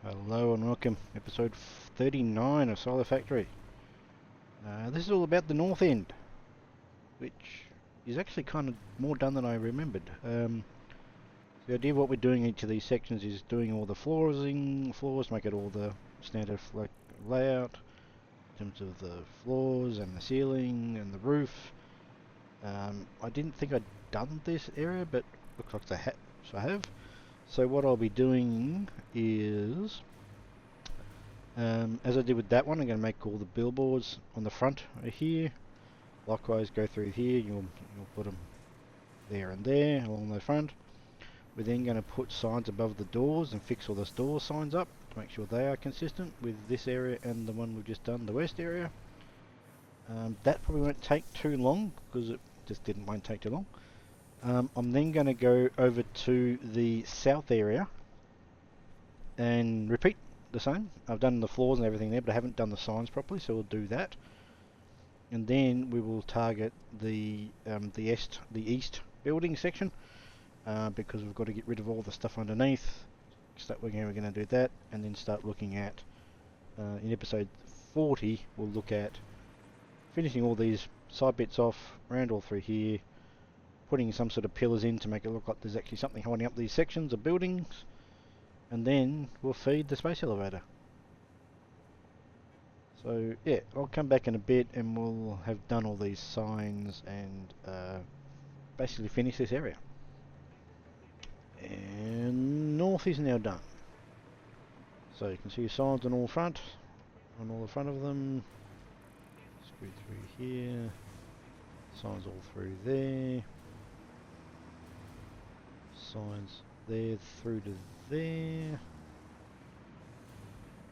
Hello and welcome, episode 39 of Silo Factory. This is all about the north end, which is actually kind of more done than I remembered. The idea of what we're doing in each of these sections is doing all the floors, make it all the standard layout, in terms of the floors and the ceiling and the roof. I didn't think I'd done this area, but looks like I have. So what I'll be doing is, as I did with that one, I'm going to make all the billboards on the front right here. Likewise, go through here. You'll put them there and there along the front. We're then going to put signs above the doors and fix all those door signs up to make sure they are consistent with this area and the one we've just done, the west area. That probably won't take too long because it just won't take too long. I'm then going to go over to the south area and repeat the same. I've done the floors and everything there, but I haven't done the signs properly, so we'll do that. And then we will target the east building section because we've got to get rid of all the stuff underneath. So we're going to do that, and then start looking at in episode 40 we'll look at finishing all these side bits off around all through here, putting some sort of pillars in to make it look like there's actually something holding up these sections of buildings, and then we'll feed the space elevator. So yeah, I'll come back in a bit and we'll have done all these signs and basically finish this area. And north is now done. So you can see signs on all the front of them. Screw through here. Signs all through there. Signs there through to there.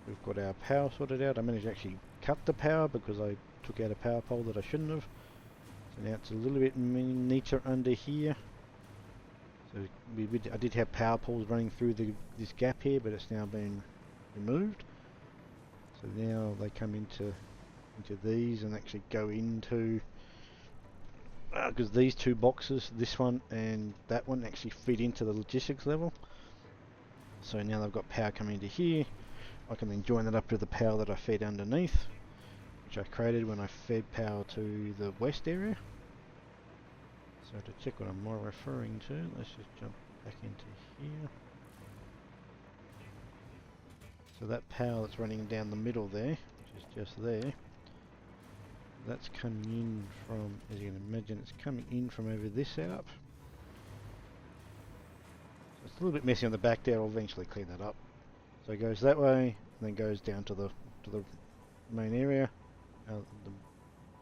We've got our power sorted out. I managed to actually cut the power because I took out a power pole that I shouldn't have. So now it's a little bit neater under here. So I did have power poles running through this gap here, but it's now been removed. So now they come into these and actually go into, because these two boxes, this one and that one, actually fit into the logistics level. So now they've got power coming into here. I can then join that up to the power that I fed underneath, which I created when I fed power to the west area. So to check what I'm more referring to, let's just jump back into here. So that power that's running down the middle there, which is just there, that's coming in from, as you can imagine, it's coming in from over this setup. So it's a little bit messy on the back there. I'll eventually clean that up. So it goes that way, and then goes down to the main area.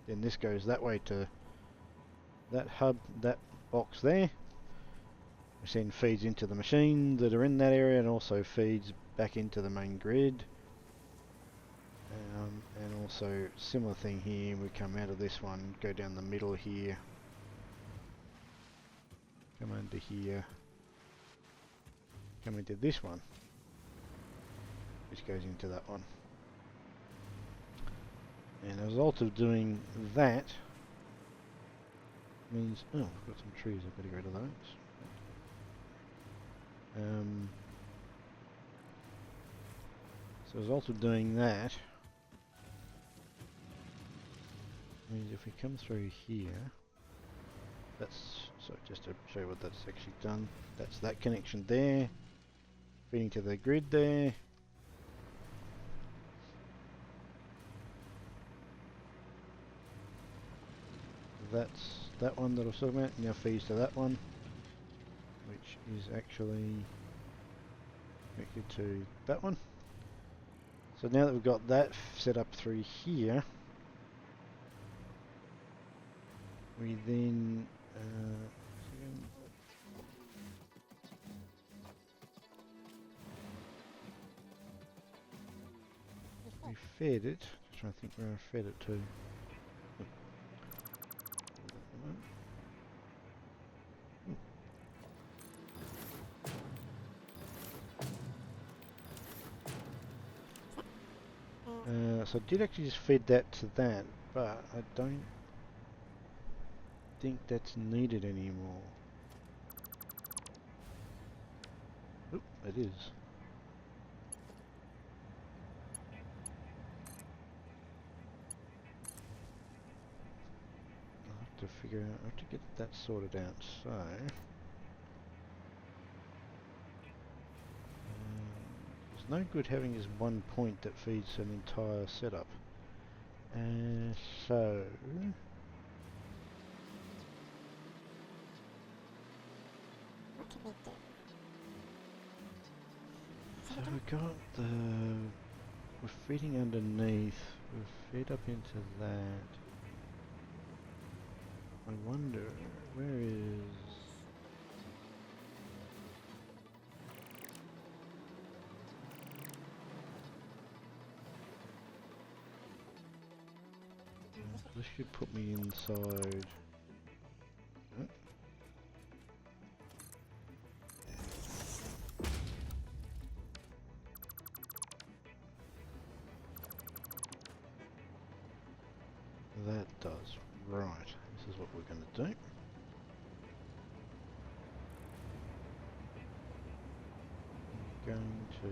Then this goes that way to that hub, that box there, which then feeds into the machines that are in that area, and also feeds back into the main grid. And also similar thing here. We come out of this one, go down the middle here, come under here, come into this one, which goes into that one. And the result of doing that means, oh, I've got some trees, I've got to get rid of those. So the result of doing that means if we come through here, that's, so just to show you what that's actually done, that's that connection there, feeding to the grid there. That's that one that I was talking about, now feeds to that one, which is actually connected to that one. So now that we've got that set up through here, we then we fed it. Just trying to think where I fed it to. So I did actually just feed that to that, but I don't think that's needed anymore. Oop, it is. figure out how to get that sorted out. So, it's no good having this one point that feeds an entire setup. So, What can we do? so we've got the... We're feeding underneath. We'll feed up into that. I wonder, where is... This should put me inside. Oh. That does. Right. This is what we're going to do. I'm going to...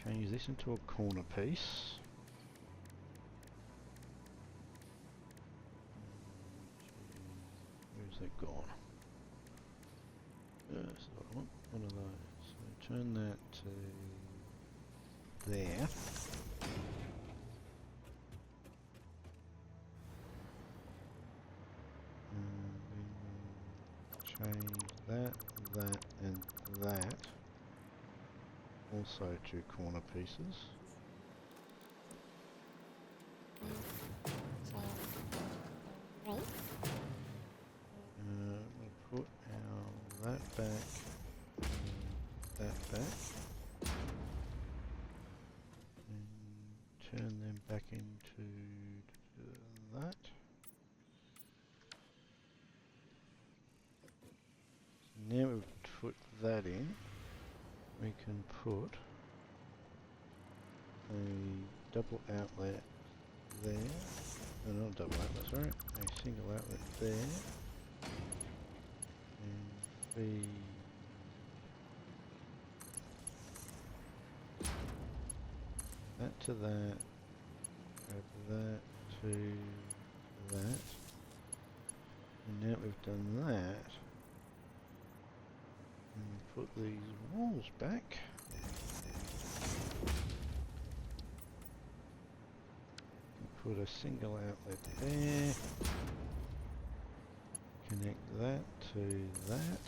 change this into a corner piece. Where's that gone? That's what I want. One of those. So turn that to there. And then change that, and that. Also to corner pieces. We'll put that back, that back, and turn them back into that. Now we've put that in, we can put a double outlet there, no, not a double outlet, sorry, a single outlet there, and feed that to that, add that to that, and now we've done that, and put these walls back. Put a single outlet there, connect that to that,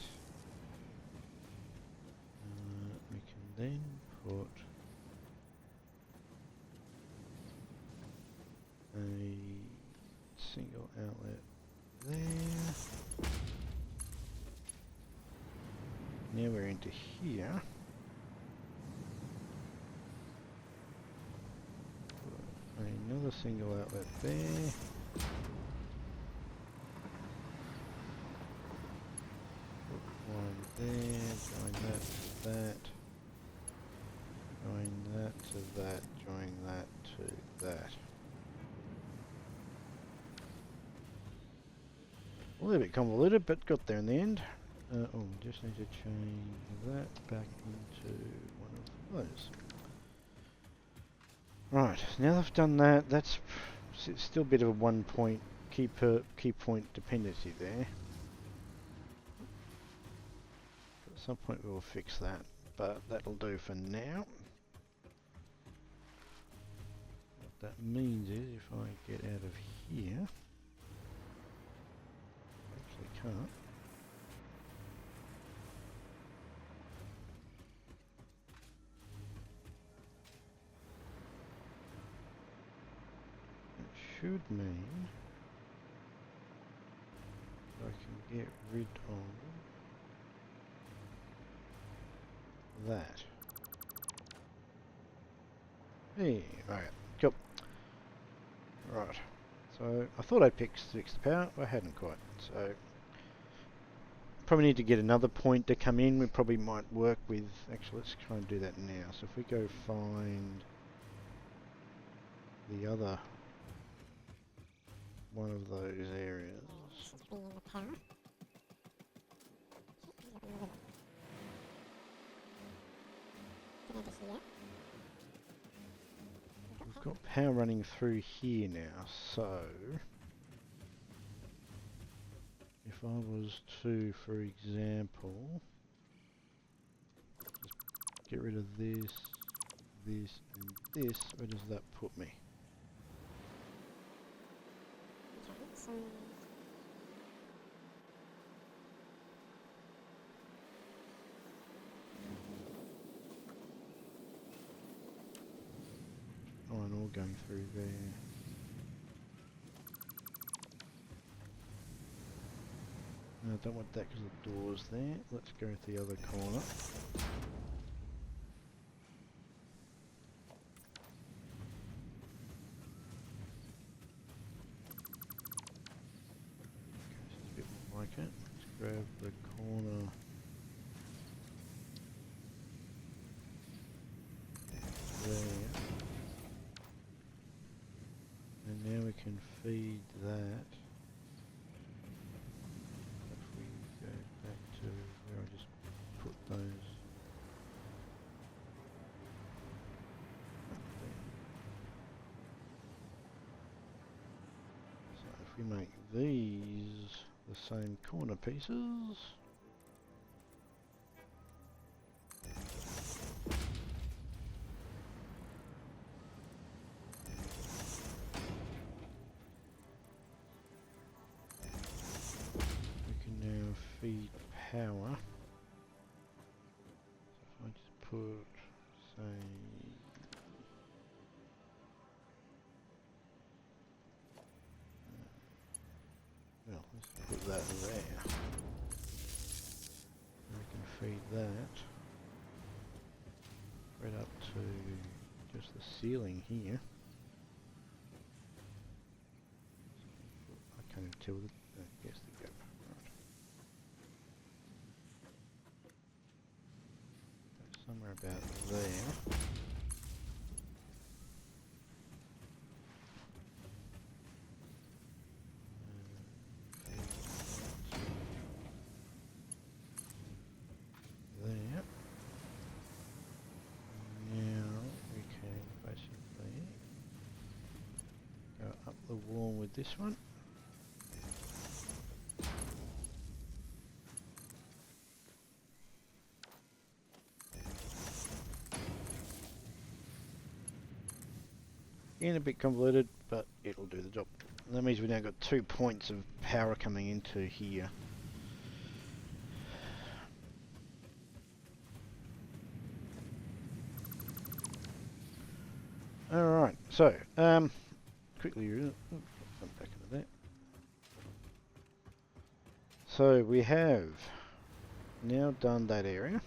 we can then put a single outlet there. Now we're into here. Another single outlet there. Put one there, join that to that. Join that to that, join that to that. A little bit convoluted, but got there in the end. Oh, we just need to change that back into one of those. Right, now that I've done that, that's still a bit of a 1 point key point dependency there. At some point we will fix that, but that'll do for now. What that means is if I get out of here, actually can't. Should mean I can get rid of that. Hey, right, cool. Right, so I thought I fixed the power, I hadn't quite. So probably need to get another point to come in. We probably might work with. Actually, let's try and do that now. So if we go find the other one of those areas. Should bring in the power. Get over here. got power running through here now, so if I was to, for example, just get rid of this, this, and this, where does that put me? Okay, so Iron ore going through there. No, I don't want that because the door's there. Let's go to the other corner. Okay, this is a bit more like it. Let's grab the corner. There. And now we can feed that. If we go back to where I just put those up there. So if we make these the same corner pieces, we can now feed power. So if I just put, say, well, let's put that there. And we can feed that right up to just the ceiling here. I can't even tell the, guess the gap. Right. That's somewhere about there. There. Now we can basically go up the wall with this one. Again, a bit convoluted, but it'll do the job. And that means we've now got 2 points of power coming into here. Alright, so, quickly, jump back into that. So we have now done that area.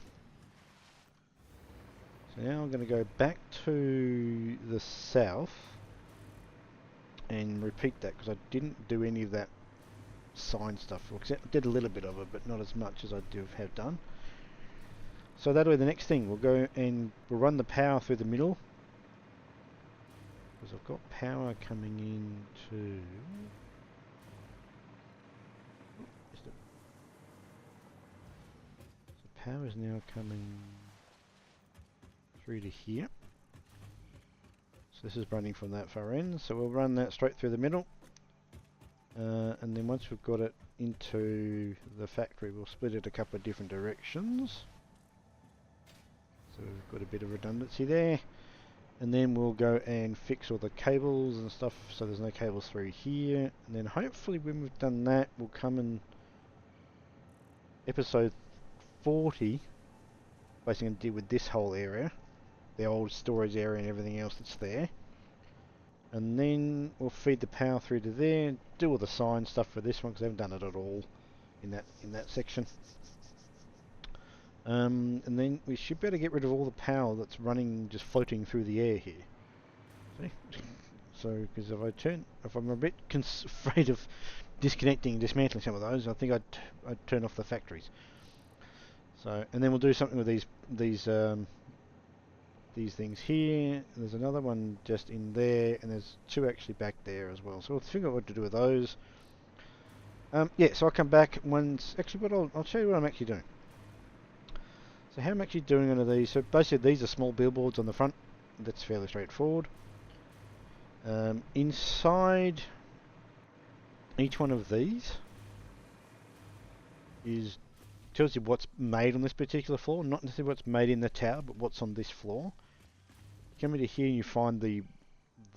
So now I'm going to go back to the south and repeat that because I didn't do any of that sign stuff. I did a little bit of it, but not as much as I do have done. So that'll be the next thing. We'll go and we'll run the power through the middle because I've got power coming into. So power is now coming through to here. So this is running from that far end. So we'll run that straight through the middle. And then once we've got it into the factory, we'll split it a couple of different directions. So we've got a bit of redundancy there. And then we'll go and fix all the cables and stuff so there's no cables through here. And then hopefully when we've done that, we'll come in episode 40, basically deal with this whole area, the old storage area and everything else that's there. And then we'll feed the power through to there, do all the sign stuff for this one because I haven't done it at all in that section. And then we should be able to get rid of all the power that's running, just floating through the air here. See? So, because if I'm a bit afraid of disconnecting and dismantling some of those, I think I'd turn off the factories. So, and then we'll do something with these things here. There's another one just in there, and there's 2 actually back there as well. So we'll figure out what to do with those. Yeah, so I'll come back once. Actually, I'll show you what I'm actually doing. So how I'm actually doing under these, so basically these are small billboards on the front, that's fairly straightforward. Inside each one of these tells you what's made on this particular floor, not necessarily what's made in the tower, but what's on this floor. Come into here and you find the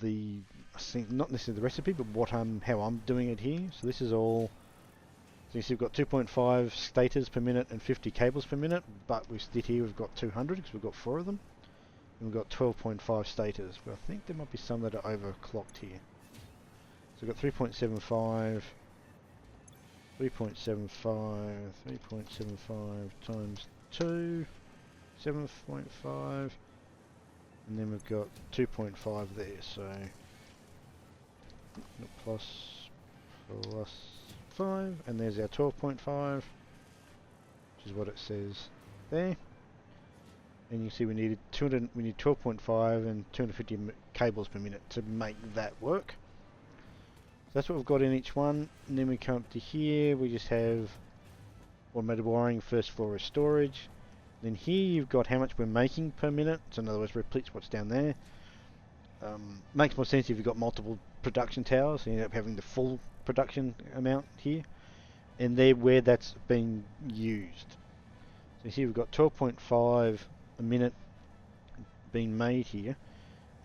I think not necessarily the recipe, but how I'm doing it here. So this is all. So you see we've got 2.5 stators per minute and 50 cables per minute, but we did here we've got 200 because we've got 4 of them. And we've got 12.5 stators, but I think there might be some that are overclocked here. So we've got 3.75, 3.75, 3.75 times 2, 7.5, and then we've got 2.5 there, so plus 5, and there's our 12.5, which is what it says there. And you see we need 12.5 and 250 cables per minute to make that work. So that's what we've got in each one. And then we come up to here, we just have automated wiring, first floor is storage. Then here you've got how much we're making per minute, so in other words repeats what's down there. Makes more sense if you've got multiple production towers, so you end up having the full production amount here. And there where that's being used. So here we've got 12.5 a minute being made here.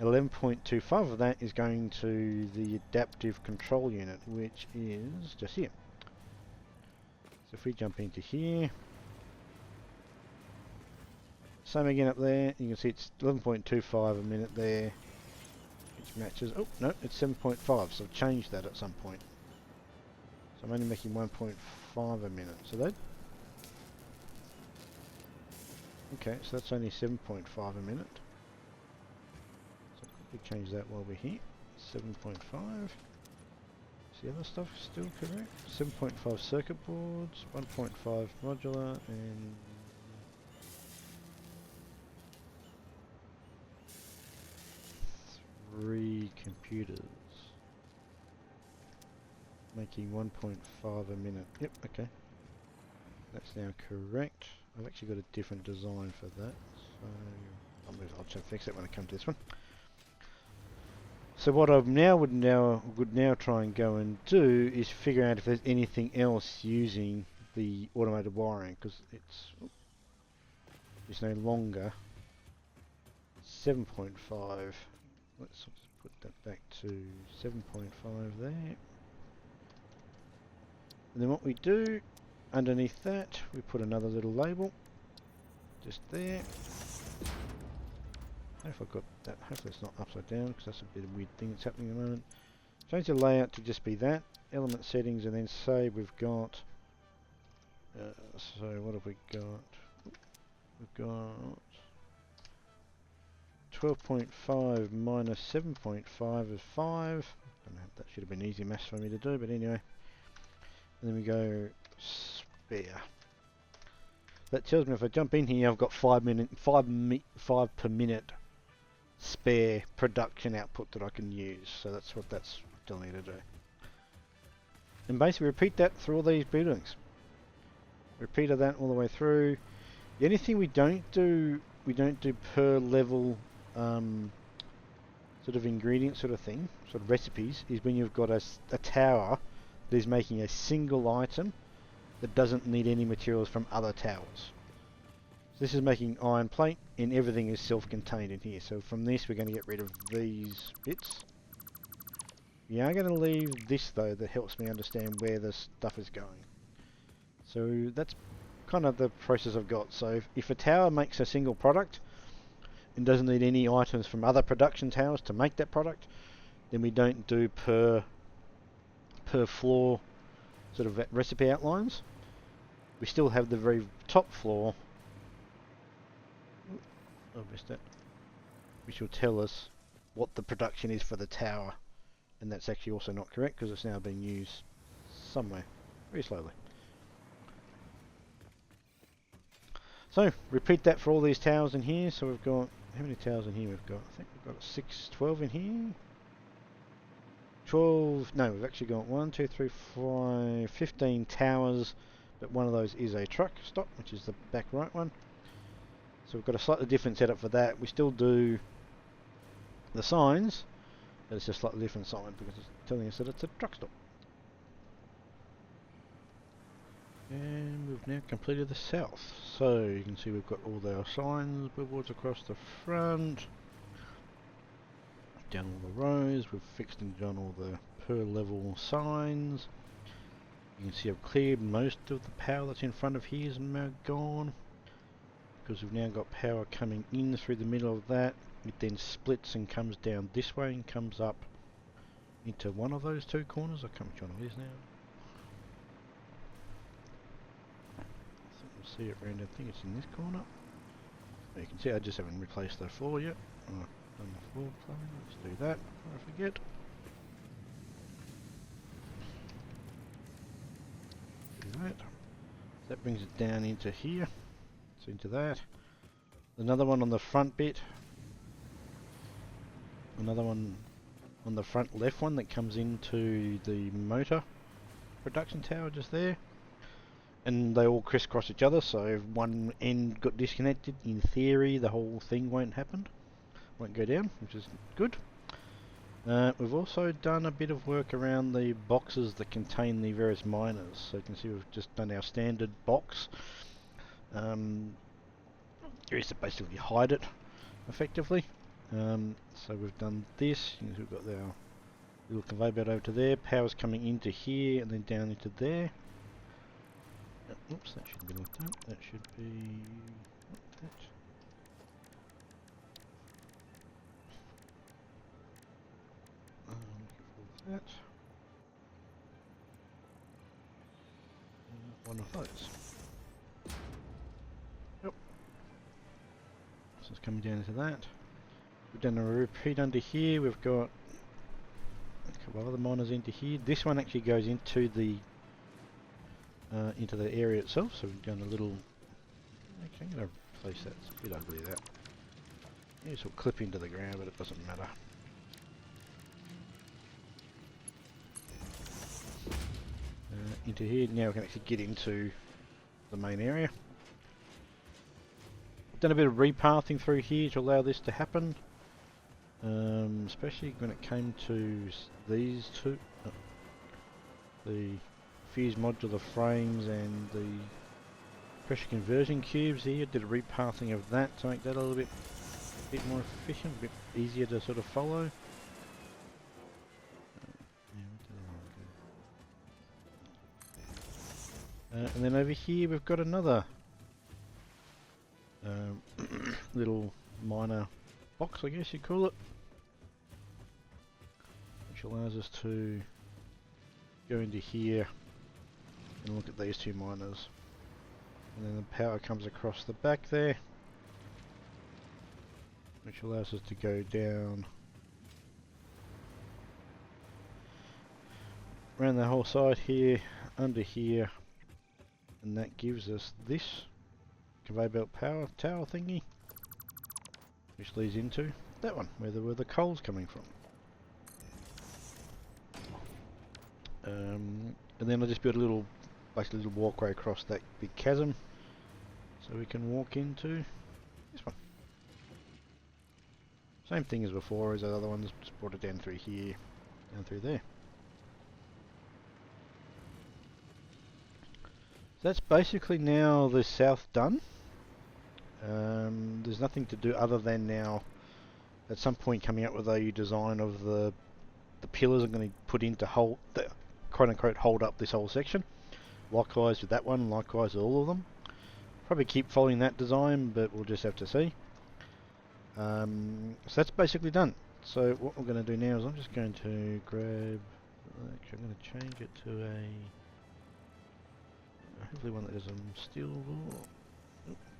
11.25 of that is going to the adaptive control unit, which is just here. So if we jump into here, same again up there, you can see it's 11.25 a minute there, which matches, oh no, it's 7.5, so I've changed that at some point. So I'm only making 1.5 a minute, so that, okay, so that's only 7.5 a minute. So quickly change that while we're here. 7.5. Is the other stuff still correct? 7.5 circuit boards, 1.5 modular, and 3 computers. Making 1.5 a minute. Yep, okay. That's now correct. I've actually got a different design for that, so I'll try to fix it when I come to this one. So what I would now try and go and do is figure out if there's anything else using the automated wiring, because it's no longer 7.5. Let's put that back to 7.5 there. And then what we do, underneath that, we put another little label, just there. I don't know if I've got that, hopefully it's not upside down, because that's a bit of a weird thing that's happening at the moment. Change the layout to just be that, element settings, and then say we've got, so what have we got? We've got 12.5 minus 7.5 is 5. I don't know, that should have been easy maths for me to do, but anyway. And then we go spare. That tells me if I jump in here, I've got 5 per minute spare production output that I can use. So that's what that's telling me to do. And basically repeat that through all these buildings. Repeated that all the way through. The only thing we don't do per level sort of ingredient sort of thing, sort of recipes, is when you've got a tower that is making a single item that doesn't need any materials from other towers. So this is making iron plate, and everything is self-contained in here. So from this we're going to get rid of these bits. We are going to leave this though, that helps me understand where the stuff is going. So that's kind of the process I've got. So if a tower makes a single product and doesn't need any items from other production towers to make that product, then we don't do per floor sort of recipe outlines. We still have the very top floor, I missed it, which will tell us what the production is for the tower, and that's actually also not correct because it's now being used somewhere very slowly. So repeat that for all these towers in here. So we've got, how many towers in here we've got? I think we've got 12 in here. 12, no, we've actually got 1, 2, 3, 4, 15 towers, but one of those is a truck stop, which is the back right one. So we've got a slightly different setup for that. We still do the signs, But it's just slightly different sign because it's telling us that it's a truck stop. And we've now completed the south. So you can see we've got all our signs, billboards across the front. Down all the rows, we've fixed and done all the per level signs. You can see I've cleared most of the power that's in front of here is now gone. Because we've now got power coming in through the middle of that. It then splits and comes down this way and comes up into one of those two corners. I can't remember which one it is now. I think we'll see it around, I think it's in this corner. You can see I just haven't replaced the floor yet. Done the floor plumbing, let's do that before I forget. Do that. So that brings it down into here. So into that. Another one on the front bit. Another one on the front left one that comes into the motor production tower just there. And they all crisscross each other, so if one end got disconnected, in theory the whole thing won't happen. Won't go down, which is good. We've also done a bit of work around the boxes that contain the various miners. So you can see we've just done our standard box. Is to basically hide it effectively. So we've done this. You can see we've got our little conveyor belt over to there. Power's coming into here and then down into there. Oops, that shouldn't be like that. That should be like that. That. One of those. Yep. So it's coming down into that. We've done a repeat under here. We've got a couple of other miners into here. This one actually goes into the area itself. So we've done a little. Okay, I'm going to place that. It's a bit ugly that. Yeah, this will clip into the ground, but it doesn't matter. Into here, now we can actually get into the main area. I've done a bit of repathing through here to allow this to happen, especially when it came to these two, the fuse modular frames and the pressure conversion cubes here. Did a repathing of that to make that a little bit more efficient, a bit easier to sort of follow. And then over here we've got another little miner box, I guess you'd call it, which allows us to go into here and look at these two miners. And then the power comes across the back there, which allows us to go down around the whole side here, under here. And that gives us this conveyor belt power tower thingy, which leads into that one, where the coal's coming from. And then I just built a little, basically a little walkway across that big chasm, so we can walk into this one. Same thing as before as the other ones, just brought it down through here, down through there. That's basically now the south done. There's nothing to do other than now at some point coming up with a design of the pillars I'm going to put in to hold, quote unquote, hold up this whole section. Likewise with that one, likewise with all of them. Probably keep following that design, but we'll just have to see. So that's basically done. So what we're going to do now is I'm just going to grab, actually I'm going to change it to a hopefully one that is a steel wall.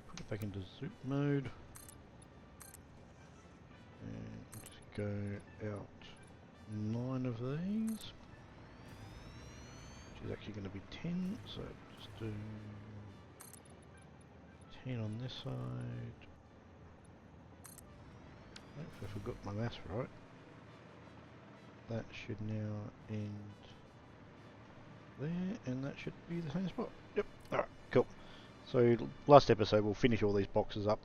Put it back into zoop mode. And just go out 9 of these. Which is actually going to be 10. So just do 10 on this side. If I forgot my maths right. That should now end there, and that should be the same spot. Yep. Alright, cool. So last episode we'll finish all these boxes up.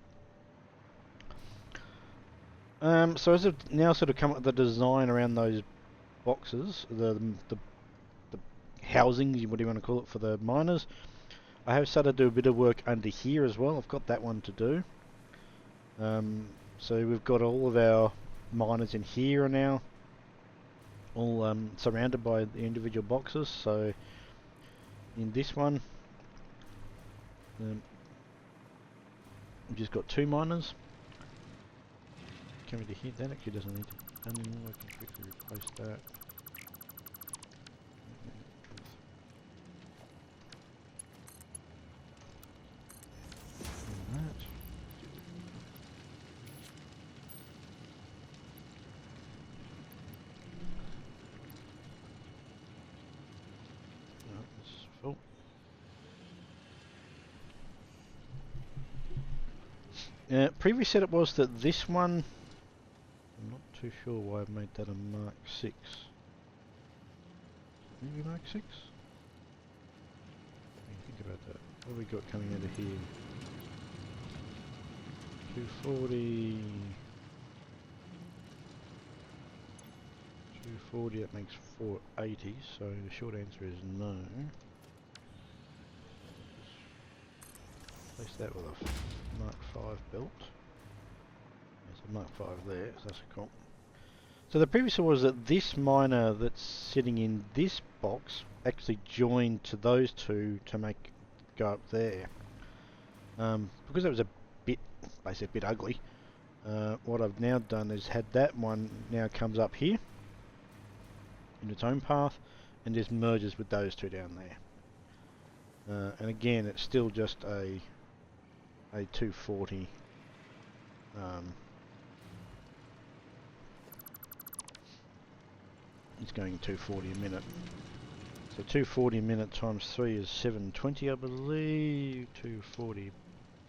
So as I've now sort of come up with the design around those boxes, the housings, what do you want to call it, for the miners, I have started to do a bit of work under here as well. I've got that one to do. So we've got all of our miners in here are now all surrounded by the individual boxes. So in this one, we've just got 2 miners. Can we hit that? Actually doesn't need to be done anymore. I can quickly replace that. And that. No, this is full. Previous setup was that this one, I'm not too sure why I've made that a Mark 6. Maybe Mark 6? What do you think about that? What have we got coming out of here? 240. 240, that makes 480, so the short answer is no. Place that with a Mark 5 belt. There's a Mark 5 there, so that's a comp. So the previous was that this miner that's sitting in this box actually joined to those two to make go up there. Because it was a bit, basically a bit ugly, what I've now done is had that one now comes up here in its own path and just merges with those two down there. And again, it's still just a 240. It's going 240 a minute. So 240 a minute times 3 is 720, I believe. 240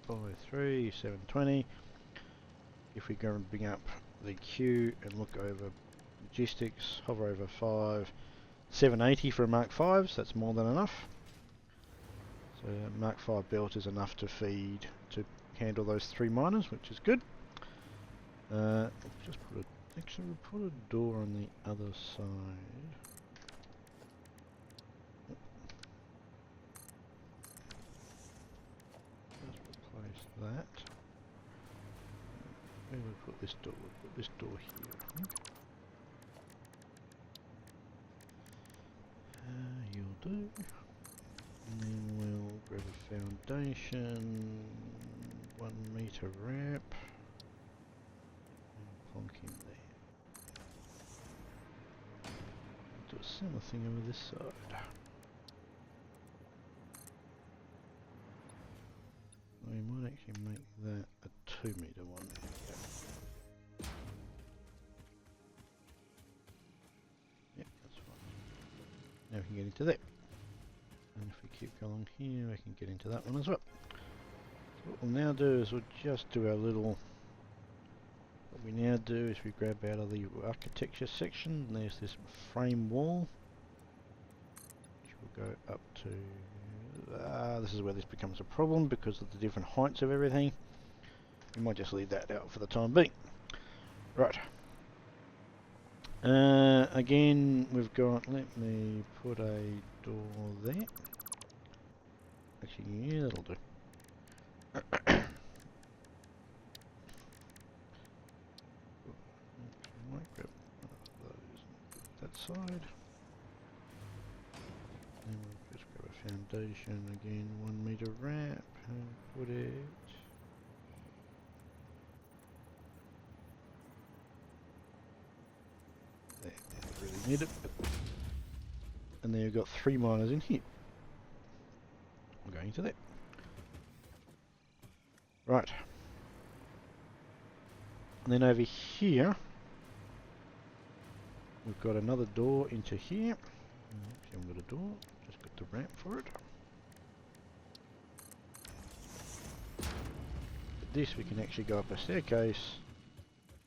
by 3, 720. If we go and bring up the queue and look over logistics, hover over 5, 780 for a Mark 5, so that's more than enough. So Mark 5 belt is enough to feed, to handle those 3 miners, which is good. Just put a, actually we'll put a door on the other side. Just replace that. Where we put this door? We'll put this door here, I think. You'll do. And then we'll grab a foundation, 1 meter ramp, and plonk in there. Do a similar thing over this side. We might actually make that a 2 meter one. Yep, that's fine. Now we can get into that. And if we keep going here, we can get into that one as well. So what we'll now do is we'll just do our little... What we now do is we grab out of the architecture section, and there's this frame wall, which will go up to... this is where this becomes a problem because of the different heights of everything. We might just leave that out for the time being. Right. Again, we've got... Let me put a door there. Actually, yeah, that'll do. Might grab one of those that side. And we'll just grab a foundation again, 1 meter ramp, and put it. There, don't really need it. And then you've got 3 miners in here. I'm going to that. Right. And then over here, we've got another door into here. Actually, haven't got a door, just got the ramp for it. With this, we can actually go up a staircase,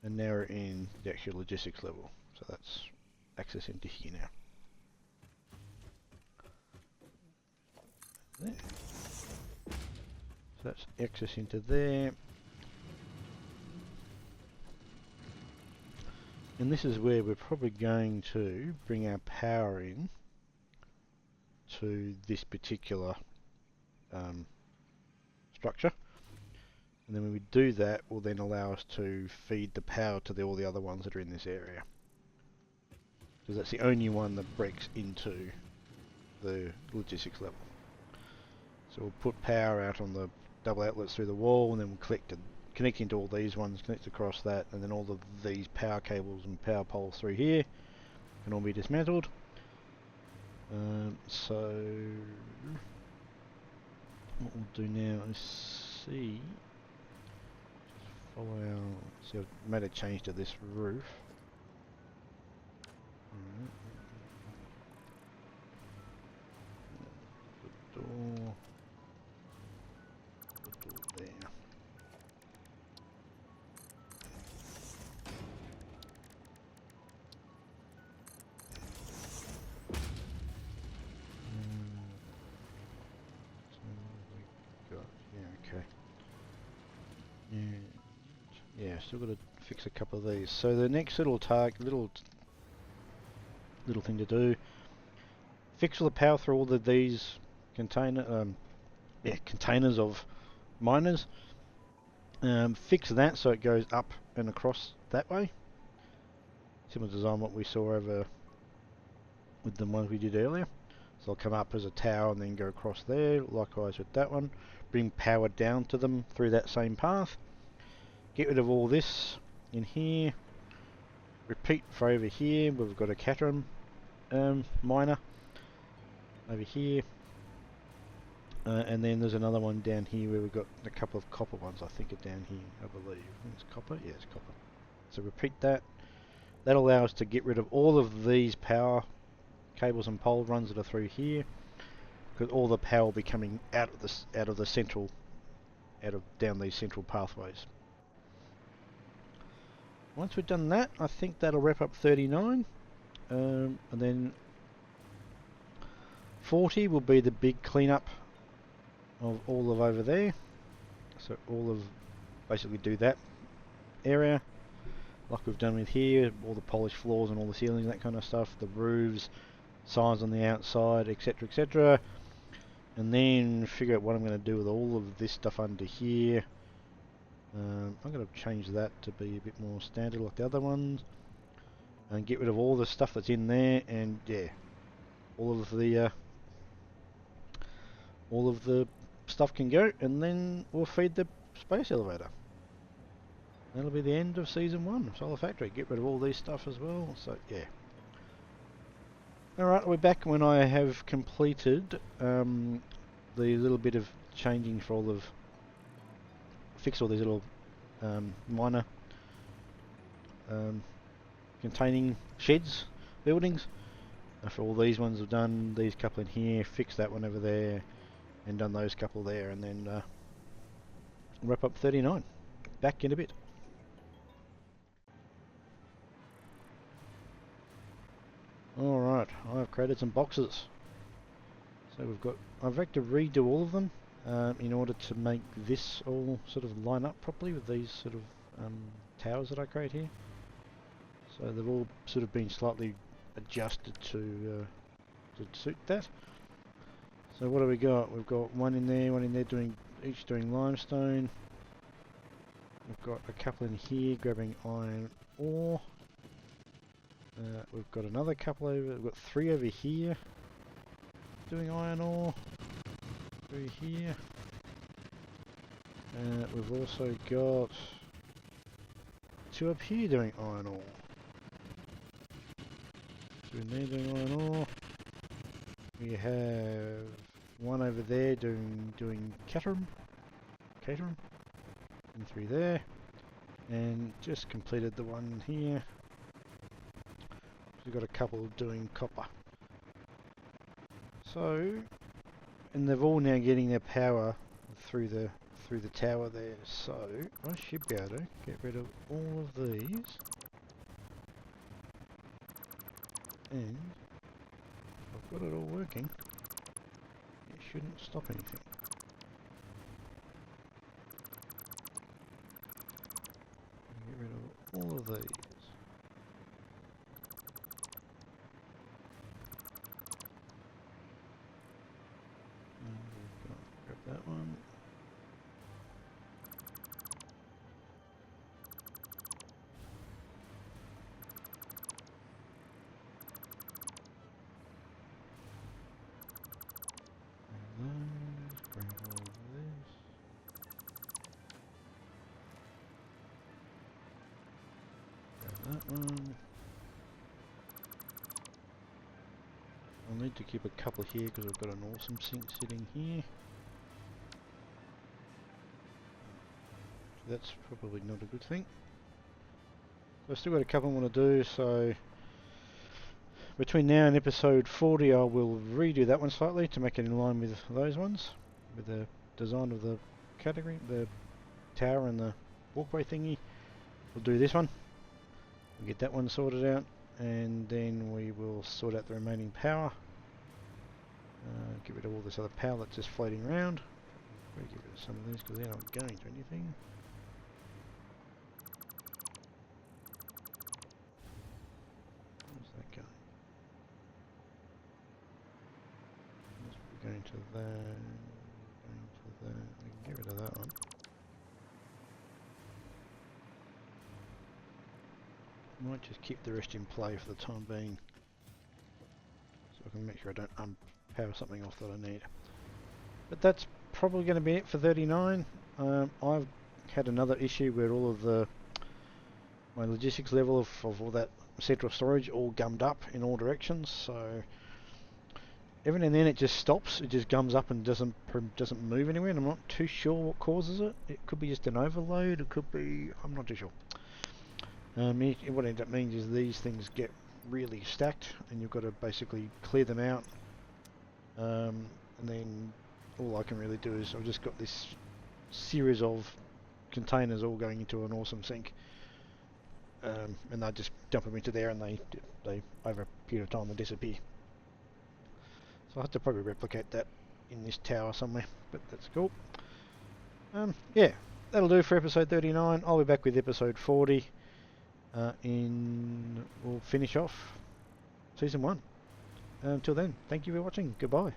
and now we're in the actual logistics level. So that's access into here now. There. So that's access into there. And this is where we're probably going to bring our power in to this particular structure. And then when we do that, will then allow us to feed the power to all the other ones that are in this area. Because that's the only one that breaks into the logistics level. So we'll put power out on the double outlets through the wall, and then we'll connect into all these ones, connect across that, and then all of these power cables and power poles through here can all be dismantled. So what we'll do now is see, follow our, see I've made a change to this roof. The door there. Yeah, still got to fix a couple of these. So the next little little thing to do, fix all the power through all of these containers of miners. Fix that so it goes up and across that way. Similar design what we saw over with the ones we did earlier. So they'll come up as a tower and then go across there. Likewise with that one. Bring power down to them through that same path. Get rid of all this in here. Repeat for over here. We've got a Caterham miner over here. And then there's another one down here where we've got a couple of copper ones, I think, are down here, I believe. I think it's copper? Yeah, it's copper. So repeat that. That'll allow us to get rid of all of these power cables and pole runs that are through here, because all the power will be coming out of the central, down these central pathways. Once we've done that, I think that'll wrap up 39, and then 40 will be the big cleanup of all of over there. So all of, basically do that area like we've done with here, all the polished floors and all the ceilings, that kind of stuff, the roofs, signs on the outside, etc, etc. And then figure out what I'm going to do with all of this stuff under here. I'm going to change that to be a bit more standard like the other ones, and get rid of all the stuff that's in there, and yeah, all of the stuff can go, and then we'll feed the space elevator. That'll be the end of Season 1 of Solar Factory. Get rid of all these stuff as well, so yeah. Alright, we're back when I have completed the little bit of changing for all of, fix all these little miner containing sheds, buildings. For all these ones I've done, these couple in here, fix that one over there, and done those couple there, and then wrap up 39. Back in a bit. Alright, I've created some boxes. So I've had to redo all of them in order to make this all sort of line up properly with these sort of towers that I create here. So they've all sort of been slightly adjusted to suit that. So what do we got? We've got one in there each doing limestone. We've got a couple in here grabbing iron ore. We've got another couple we've got 3 over here doing iron ore. 3 here. We've also got 2 up here doing iron ore. 2 in there doing iron ore. We have 1 over there doing Caterham. And 3 there. And just completed the one here. We've got a couple doing copper. So, and they're all now getting their power through the tower there. So I should be able to get rid of all of these, and I've got it all working. It shouldn't stop anything. Get rid of all of these. those, grab all of this. Grab that one. I'll need to keep a couple here because I've got an awesome sink sitting here. So that's probably not a good thing. So I've still got a couple I want to do, so between now and episode 40 I will redo that one slightly to make it in line with those ones, with the design of the category, the tower and the walkway thingy. We'll do this one, we'll get that one sorted out, and then we will sort out the remaining power. Get rid of all this other power that's just floating around. We'll get rid of some of these because they're not going to anything. Where's that going? Going to that, going to that. I can get rid of that one. Might just keep the rest in play for the time being, so I can make sure I don't unpower something off that I need. But that's probably going to be it for 39. I've had another issue where all of my logistics level of all that central storage all gummed up in all directions, so every now and then it just stops, it just gums up and doesn't move anywhere, and I'm not too sure what causes it. It could be just an overload, it could be, I'm not too sure. What it means is these things get really stacked and you've got to basically clear them out, and then all I can really do is I've just got this series of containers all going into an awesome sink, and I just dump them into there, and they over a period of time they disappear. So I'll have to probably replicate that in this tower somewhere, but that's cool. Yeah, that'll do for episode 39. I'll be back with episode 40. We'll finish off season 1. Until then, thank you for watching. Goodbye.